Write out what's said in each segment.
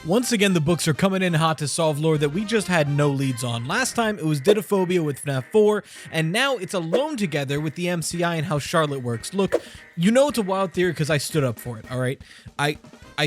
Once again, the books are coming in hot to solve lore that we just had no leads on. Last time it was Didophobia with FNAF 4, and now it's Alone Together with the MCI and how Charlotte works. Look, you know it's a wild theory because I stood up for it, alright? I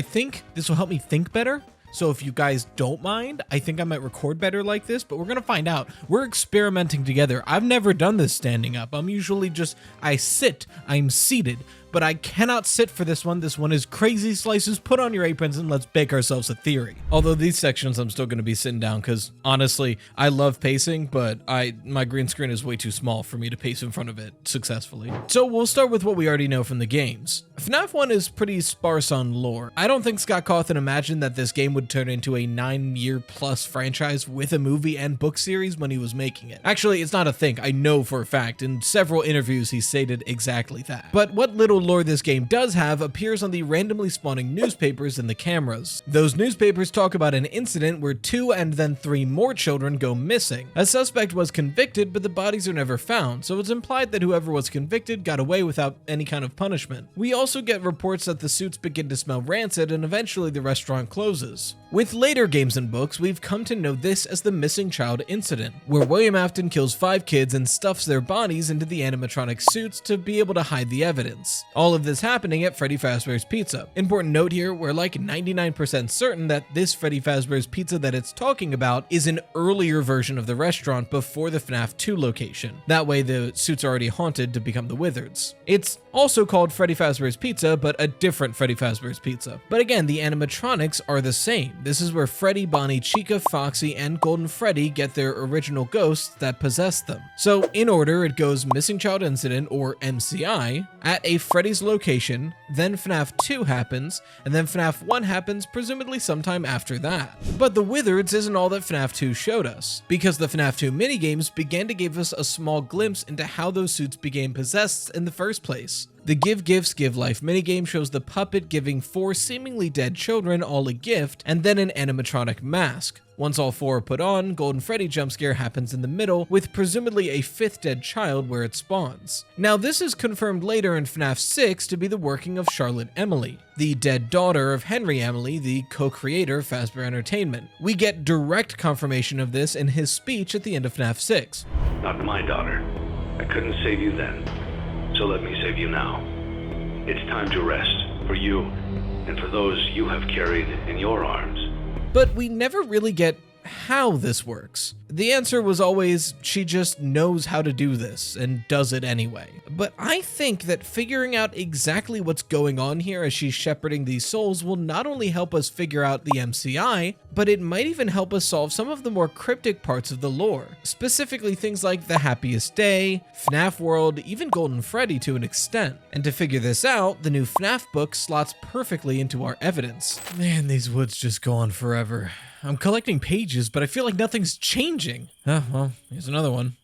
think this will help me think better. So if you guys don't mind, I think I might record better like this, but we're gonna find out. We're experimenting together. I've never done this standing up. I'm usually just, I'm seated, but I cannot sit for this one. This one is crazy slices. Put on your aprons and let's bake ourselves a theory. Although these sections I'm still gonna be sitting down because honestly, I love pacing, but my green screen is way too small for me to pace in front of it successfully. So we'll start with what we already know from the games. FNAF 1 is pretty sparse on lore. I don't think Scott Cawthon imagined that this game would turn into a 9-year-plus franchise with a movie and book series when he was making it. Actually, it's not a thing. I know for a fact. In several interviews, he stated exactly that. But what little lore this game does have appears on the randomly spawning newspapers in the cameras. Those newspapers talk about an incident where 2 and then 3 more children go missing. A suspect was convicted, but the bodies are never found, so it's implied that whoever was convicted got away without any kind of punishment. We also get reports that the suits begin to smell rancid and eventually the restaurant closes. With later games and books, we've come to know this as the missing child incident, where William Afton kills 5 kids and stuffs their bodies into the animatronic suits to be able to hide the evidence. All of this happening at Freddy Fazbear's Pizza. Important note here, we're like 99% certain that this Freddy Fazbear's Pizza that it's talking about is an earlier version of the restaurant before the FNAF 2 location. That way the suits are already haunted to become the Wizards. It's also called Freddy Fazbear's Pizza, but a different Freddy Fazbear's Pizza. But again, the animatronics are the same. This is where Freddy, Bonnie, Chica, Foxy, and Golden Freddy get their original ghosts that possess them. So in order, it goes Missing Child Incident, or MCI, at a Freddy's location, then FNAF 2 happens, and then FNAF 1 happens presumably sometime after that. But the Wizards isn't all that FNAF 2 showed us, because the FNAF 2 minigames began to give us a small glimpse into how those suits became possessed in the first place. The Give Gifts, Give Life minigame shows the puppet giving 4 seemingly dead children all a gift and then an animatronic mask. Once all 4 are put on, Golden Freddy jumpscare happens in the middle with presumably a 5th dead child where it spawns. Now this is confirmed later in FNAF 6 to be the working of Charlotte Emily, the dead daughter of Henry Emily, the co-creator of Fazbear Entertainment. We get direct confirmation of this in his speech at the end of FNAF 6. Not my daughter. I couldn't save you then. So let me save you now. It's time to rest, for you, and for those you have carried in your arms. But we never really get how this works. The answer was always, she just knows how to do this and does it anyway. But I think that figuring out exactly what's going on here as she's shepherding these souls will not only help us figure out the MCI, but it might even help us solve some of the more cryptic parts of the lore. Specifically things like The Happiest Day, FNAF World, even Golden Freddy to an extent. And to figure this out, the new FNAF book slots perfectly into our evidence. Man, these woods just go on forever. I'm collecting pages, but I feel like nothing's changing. Oh, well, here's another one.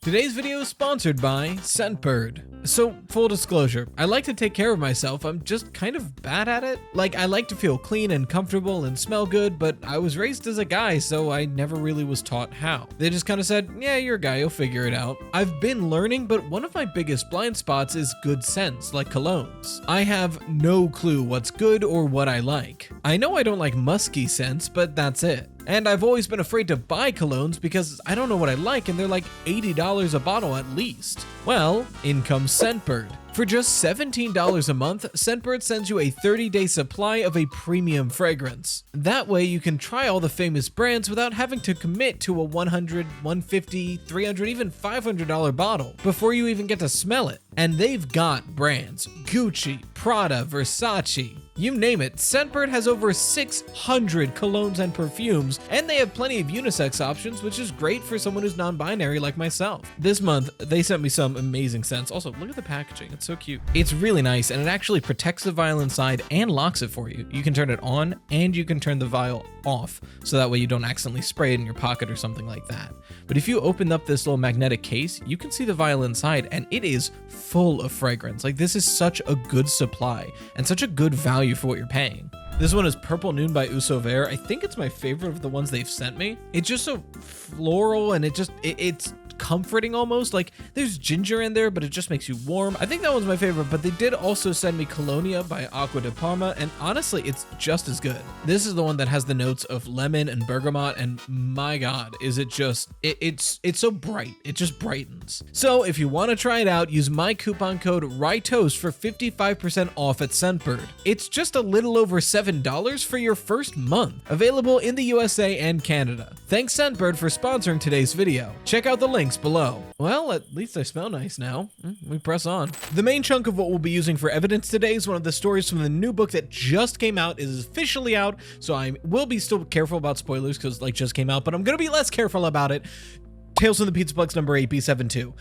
Today's video is sponsored by Scentbird. So, full disclosure, I like to take care of myself. I'm just kind of bad at it. Like, I like to feel clean and comfortable and smell good, but I was raised as a guy, so I never really was taught how. They just kind of said, yeah, you're a guy, you'll figure it out. I've been learning, but one of my biggest blind spots is good scents, like colognes. I have no clue what's good or what I like. I know I don't like musky scents, but that's it. And I've always been afraid to buy colognes because I don't know what I like and they're like $80 a bottle at least. Well, in comes Scentbird. For just $17 a month, Scentbird sends you a 30-day supply of a premium fragrance. That way you can try all the famous brands without having to commit to a $100, $150, $300, even $500 bottle before you even get to smell it. And they've got brands: Gucci, Prada, Versace, you name it. Scentbird has over 600 colognes and perfumes, and they have plenty of unisex options, which is great for someone who's non-binary like myself. This month, they sent me some amazing scents. Also, look at the packaging. It's so cute. It's really nice, and it actually protects the vial inside and locks it for you. You can turn it on, and you can turn the vial off, so that way you don't accidentally spray it in your pocket or something like that. But if you open up this little magnetic case, you can see the vial inside, and it is full of fragrance. Like, this is such a good supply, and such a good value for what you're paying. This one is Purple Noon by Uso I think it's my favorite of the ones they've sent me. It's just so floral, and it's comforting almost. Like there's ginger in there, but it just makes you warm. I think that one's my favorite, but they did also send me Colonia by Acqua di Parma, and honestly, it's just as good. This is the one that has the notes of lemon and bergamot, and my God, is it just, it's so bright. It just brightens. So if you want to try it out, use my coupon code RYTOAST for 55% off at Scentbird. It's just a little over $7 for your first month. Available in the USA and Canada. Thanks Scentbird for sponsoring today's video. Check out the links below. Well, at least I smell nice now. We press on. The main chunk of what we'll be using for evidence today is one of the stories from the new book that just came out. It is officially out, so I will be still careful about spoilers because like just came out, but I'm gonna be less careful about it. Tales from the Pizzaplex number 8, B72.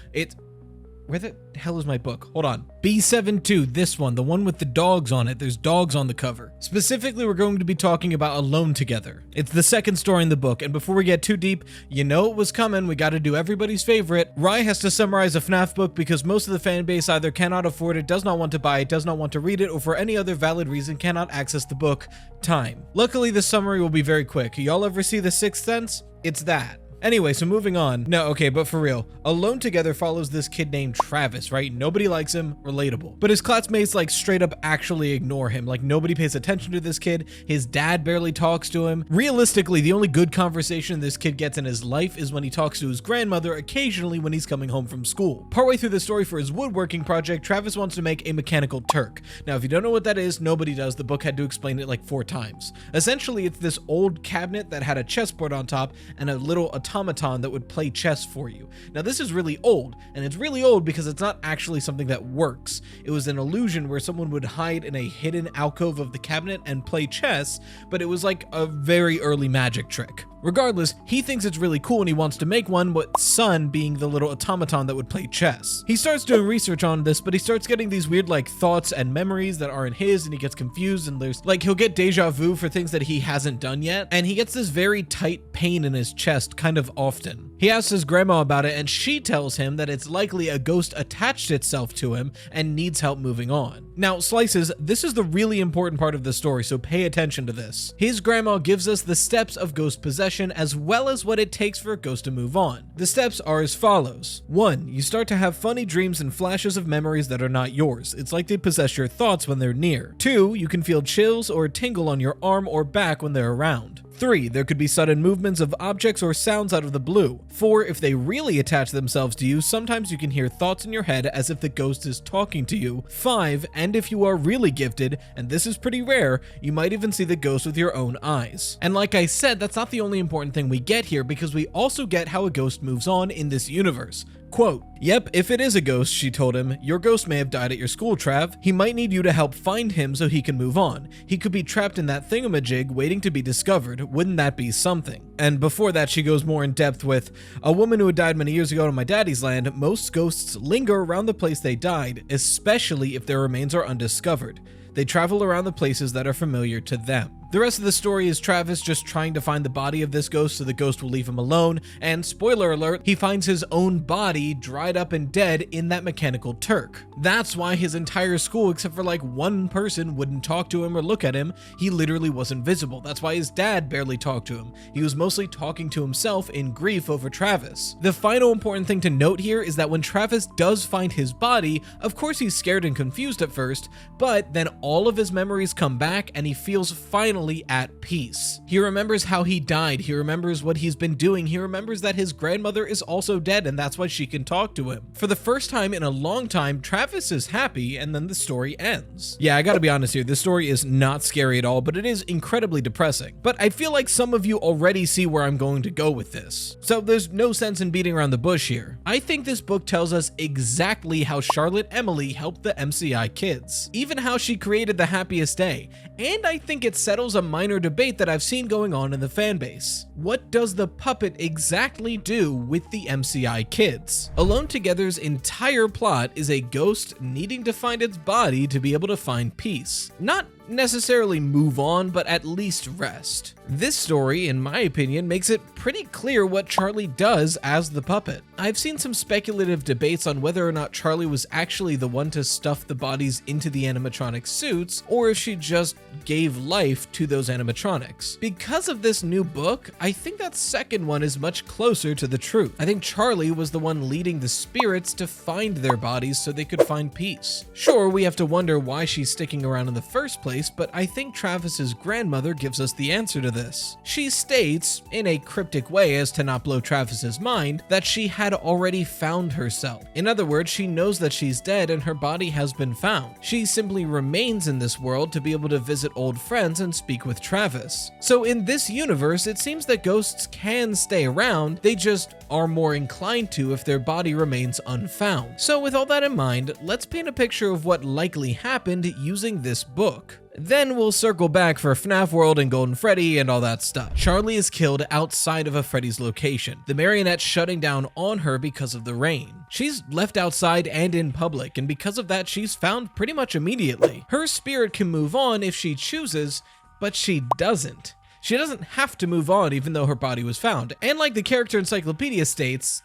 Where the hell is my book? Hold on. B72, this one, the one with the dogs on it. There's dogs on the cover. Specifically, we're going to be talking about Alone Together. It's the second story in the book, and before we get too deep, you know it was coming. We gotta do everybody's favorite. Rye has to summarize a FNAF book because most of the fan base either cannot afford it, does not want to buy it, does not want to read it, or for any other valid reason cannot access the book. Time. Luckily, the summary will be very quick. Y'all ever see The Sixth Sense? It's that. Anyway, so moving on. No, okay, but for real, Alone Together follows this kid named Travis, right? Nobody likes him, relatable. But his classmates like straight up actually ignore him. Like nobody pays attention to this kid. His dad barely talks to him. Realistically, the only good conversation this kid gets in his life is when he talks to his grandmother occasionally when he's coming home from school. Partway through the story for his woodworking project, Travis wants to make a mechanical Turk. Now, if you don't know what that is, nobody does. The book had to explain it like 4 times. Essentially, it's this old cabinet that had a chessboard on top and a little automaton that would play chess for you. Now this is really old, and it's really old because it's not actually something that works. It was an illusion where someone would hide in a hidden alcove of the cabinet and play chess, but it was like a very early magic trick. Regardless, he thinks it's really cool and he wants to make one, with Sun being the little automaton that would play chess. He starts doing research on this, but he starts getting these weird like thoughts and memories that aren't his, and he gets confused, and there's like he'll get deja vu for things that he hasn't done yet, and he gets this very tight pain in his chest kind of often. He asks his grandma about it, and she tells him that it's likely a ghost attached itself to him and needs help moving on. Now, Slices, this is the really important part of the story, so pay attention to this. His grandma gives us the steps of ghost possession as well as what it takes for a ghost to move on. The steps are as follows. 1. You start to have funny dreams and flashes of memories that are not yours. It's like they possess your thoughts when they're near. 2. You can feel chills or a tingle on your arm or back when they're around. 3. There could be sudden movements of objects or sounds out of the blue. 4. If they really attach themselves to you, sometimes you can hear thoughts in your head as if the ghost is talking to you. 5. And if you are really gifted, and this is pretty rare, you might even see the ghost with your own eyes. And like I said, that's not the only important thing we get here, because we also get how a ghost moves on in this universe. Quote, "Yep, if it is a ghost," she told him, "your ghost may have died at your school, Trav. He might need you to help find him so he can move on. He could be trapped in that thingamajig waiting to be discovered. Wouldn't that be something?" And before that, she goes more in depth with, "A woman who had died many years ago in my daddy's land, most ghosts linger around the place they died, especially if their remains are undiscovered. They travel around the places that are familiar to them." The rest of the story is Travis just trying to find the body of this ghost so the ghost will leave him alone, and spoiler alert, he finds his own body dried up and dead in that mechanical Turk. That's why his entire school, except for like one person, wouldn't talk to him or look at him. He literally was invisible. That's why his dad barely talked to him. He was mostly talking to himself in grief over Travis. The final important thing to note here is that when Travis does find his body, of course he's scared and confused at first, but then all of his memories come back and he feels finally at peace. He remembers how he died, he remembers what he's been doing, he remembers that his grandmother is also dead and that's why she can talk to him. For the first time in a long time, Travis is happy, and then the story ends. Yeah, I gotta be honest here, this story is not scary at all, but it is incredibly depressing. But I feel like some of you already see where I'm going to go with this, so there's no sense in beating around the bush here. I think this book tells us exactly how Charlotte Emily helped the MCI kids, even how she created the happiest day, and I think it settles a minor debate that I've seen going on in the fanbase. What does the puppet exactly do with the MCI kids? Alone Together's entire plot is a ghost needing to find its body to be able to find peace. Not necessarily move on, but at least rest. This story, in my opinion, makes it pretty clear what Charlie does as the puppet. I've seen some speculative debates on whether or not Charlie was actually the one to stuff the bodies into the animatronic suits, or if she just gave life to those animatronics. Because of this new book, I think that second one is much closer to the truth. I think Charlie was the one leading the spirits to find their bodies so they could find peace. Sure, we have to wonder why she's sticking around in the first place, but I think Travis's grandmother gives us the answer to this. She states, in a cryptic way as to not blow Travis's mind, that she had already found herself. In other words, she knows that she's dead and her body has been found. She simply remains in this world to be able to visit old friends and speak with Travis. So in this universe, it seems that ghosts can stay around, they just are more inclined to if their body remains unfound. So with all that in mind, let's paint a picture of what likely happened using this book. Then we'll circle back for FNAF World and Golden Freddy and all that stuff. Charlie is killed outside of a Freddy's location, the marionette shutting down on her because of the rain. She's left outside and in public, and because of that, she's found pretty much immediately. Her spirit can move on if she chooses, but she doesn't. She doesn't have to move on even though her body was found. And like the character encyclopedia states,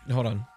hold on.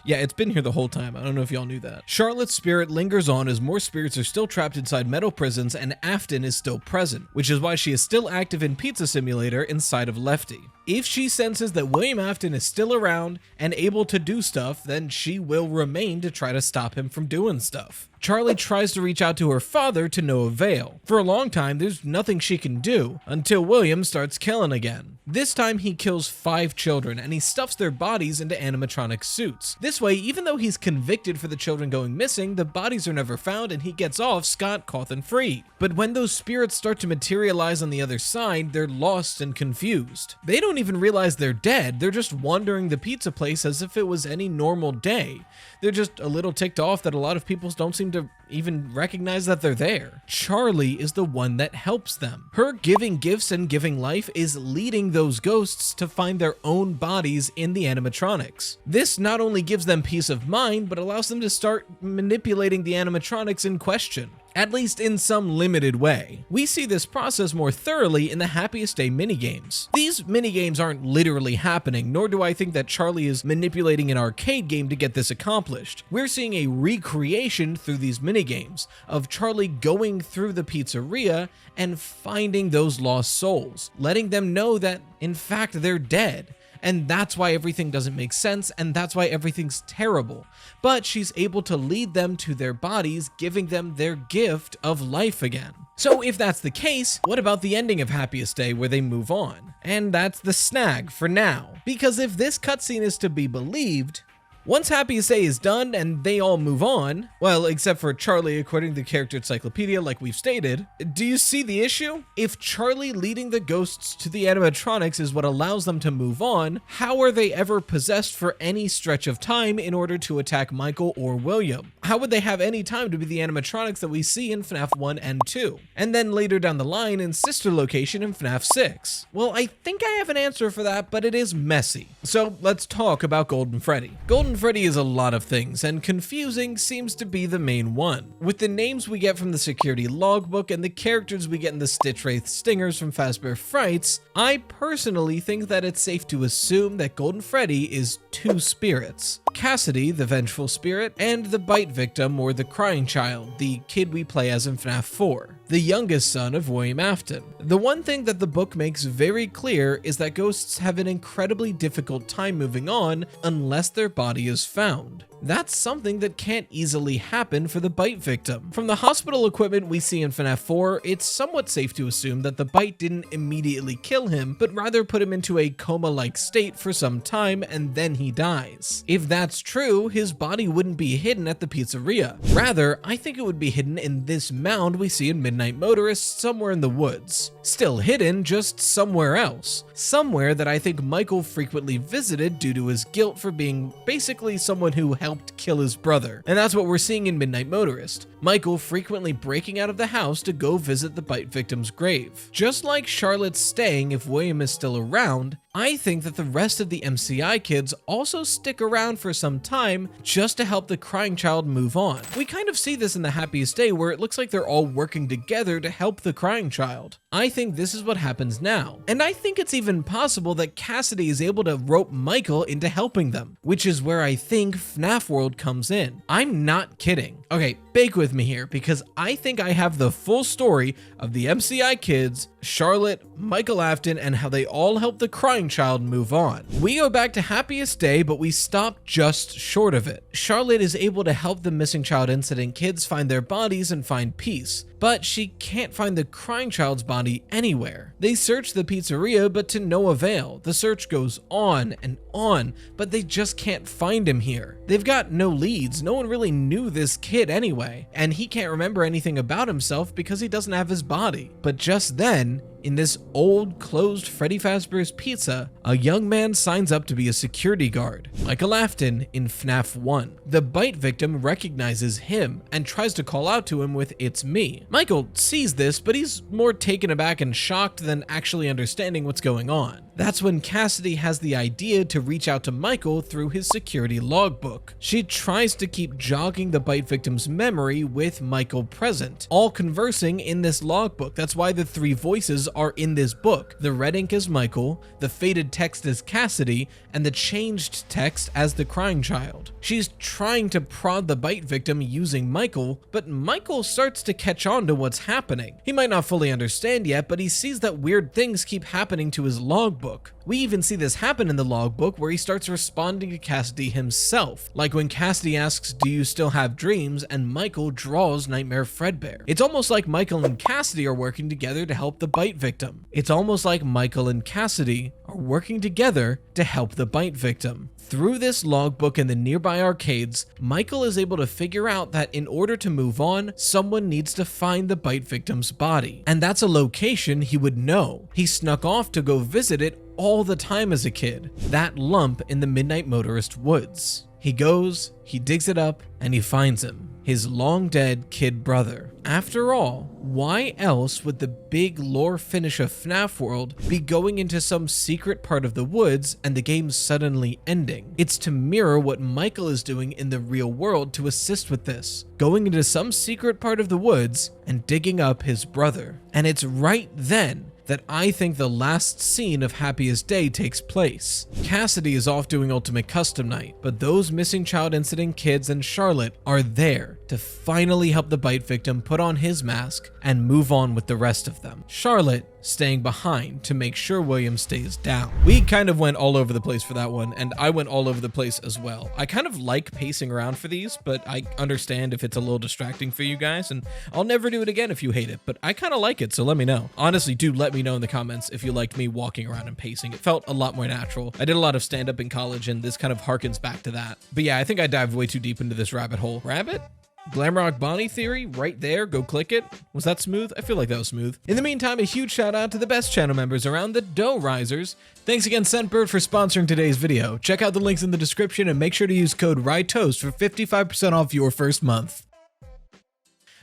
Yeah, it's been here the whole time. I don't know if y'all knew that. Charlotte's spirit lingers on as more spirits are still trapped inside metal prisons and Afton is still present, which is why she is still active in Pizza Simulator inside of Lefty. If she senses that William Afton is still around and able to do stuff, then she will remain to try to stop him from doing stuff. Charlie tries to reach out to her father to no avail. For a long time, there's nothing she can do until William starts killing again. This time he kills 5 children and he stuffs their bodies into animatronic suits. This way, even though he's convicted for the children going missing, the bodies are never found and he gets off scot-caught free. But when those spirits start to materialize on the other side, they're lost and confused. They don't even realize they're dead, they're just wandering the pizza place as if it was any normal day. They're just a little ticked off that a lot of people don't seem to even recognize that they're there. Charlie is the one that helps them. Her giving gifts and giving life is leading those ghosts to find their own bodies in the animatronics. This not only gives them peace of mind, but allows them to start manipulating the animatronics in question. At least in some limited way. We see this process more thoroughly in the Happiest Day minigames. These minigames aren't literally happening, nor do I think that Charlie is manipulating an arcade game to get this accomplished. We're seeing a recreation through these minigames of Charlie going through the pizzeria and finding those lost souls, letting them know that in fact they're dead. And that's why everything doesn't make sense, and that's why everything's terrible. But she's able to lead them to their bodies, giving them their gift of life again. So if that's the case, what about the ending of Happiest Day where they move on? And that's the snag for now. Because if this cutscene is to be believed, once Happiest Day is done and they all move on, well, except for Charlie according to the character encyclopedia like we've stated, do you see the issue? If Charlie leading the ghosts to the animatronics is what allows them to move on, how are they ever possessed for any stretch of time in order to attack Michael or William? How would they have any time to be the animatronics that we see in FNAF 1 and 2? And then later down the line in sister location in FNAF 6? Well, I think I have an answer for that, but it is messy. So let's talk about Golden Freddy. Golden Freddy is a lot of things, and confusing seems to be the main one. With the names we get from the security logbook and the characters we get in the Stitch Wraith stingers from Fazbear Frights, I personally think that it's safe to assume that Golden Freddy is 2 spirits. Cassidy, the vengeful spirit, and the bite victim or the crying child, the kid we play as in FNAF 4, the youngest son of William Afton. The one thing that the book makes very clear is that ghosts have an incredibly difficult time moving on unless their body is found. That's something that can't easily happen for the bite victim. From the hospital equipment we see in FNAF 4, it's somewhat safe to assume that the bite didn't immediately kill him, but rather put him into a coma-like state for some time and then he dies. If that's true, his body wouldn't be hidden at the pizzeria. Rather, I think it would be hidden in this mound we see in Midnight Motorist somewhere in the woods. Still hidden, just somewhere else. Somewhere that I think Michael frequently visited due to his guilt for being basically someone who helped kill his brother. And that's what we're seeing in Midnight Motorist. Michael frequently breaking out of the house to go visit the bite victim's grave. Just like Charlotte's staying if William is still around, I think that the rest of the MCI kids also stick around for some time just to help the crying child move on. We kind of see this in the Happiest Day where it looks like they're all working together to help the crying child. I think this is what happens now. And I think it's even possible that Cassidy is able to rope Michael into helping them, which is where I think FNAF World comes in. I'm not kidding. Okay, bake with me here because I think I have the full story of the MCI kids, Charlotte, Michael Afton, and how they all help the crying child move on. We go back to Happiest Day, but we stop just short of it. Charlotte is able to help the missing child incident kids find their bodies and find peace, but she can't find the crying child's body anywhere. They search the pizzeria, but to no avail. The search goes on and on, but they just can't find him here. They've got no leads. No one really knew this kid anyway, and he can't remember anything about himself because he doesn't have his body. But just then, in this old, closed Freddy Fazbear's Pizza, a young man signs up to be a security guard, Michael Afton in FNAF 1. The bite victim recognizes him and tries to call out to him with "It's me." Michael sees this, but he's more taken aback and shocked than actually understanding what's going on. That's when Cassidy has the idea to reach out to Michael through his security logbook. She tries to keep jogging the bite victim's memory with Michael present, all conversing in this logbook. That's why the three voices are in this book. The red ink is Michael, the faded text is Cassidy, and the changed text as the crying child. She's trying to prod the bite victim using Michael, but Michael starts to catch on to what's happening. He might not fully understand yet, but he sees that weird things keep happening to his logbook. We even see this happen in the logbook where he starts responding to Cassidy himself, like when Cassidy asks, "Do you still have dreams?" and Michael draws Nightmare Fredbear. It's almost like Michael and Cassidy are working together to help the bite victim. It's almost like Michael and Cassidy are working together to help the bite victim. Through this logbook and the nearby arcades, Michael is able to figure out that in order to move on, someone needs to find the bite victim's body. And that's a location he would know. He snuck off to go visit it all the time as a kid. That lump in the Midnight Motorist woods. He goes, he digs it up, and he finds him. His long-dead kid brother. After all, why else would the big lore finish of FNAF World be going into some secret part of the woods and the game suddenly ending? It's to mirror what Michael is doing in the real world to assist with this, going into some secret part of the woods and digging up his brother. And it's right then that I think the last scene of Happiest Day takes place. Cassidy is off doing Ultimate Custom Night, but those missing child incident kids and Charlotte are there to finally help the bite victim put on his mask and move on with the rest of them. Charlotte staying behind to make sure William stays down. We kind of went all over the place for that one, and I went all over the place as well. I kind of like pacing around for these, but I understand if it's a little distracting for you guys, and I'll never do it again if you hate it, but I kind of like it, so let me know. Honestly, do let me know in the comments if you liked me walking around and pacing. It felt a lot more natural. I did a lot of stand-up in college, and this kind of harkens back to that. But yeah, I think I dived way too deep into this rabbit hole. Rabbit? Glamrock Bonnie theory right there. Go click it. Was that smooth? I feel like that was smooth. In the meantime, a huge shout out to the best channel members around, the Dough Risers. Thanks again, Scentbird, for sponsoring today's video. Check out the links in the description and make sure to use code RIDETOAST for 55% off your first month.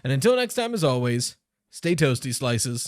And until next time, as always, stay toasty, slices.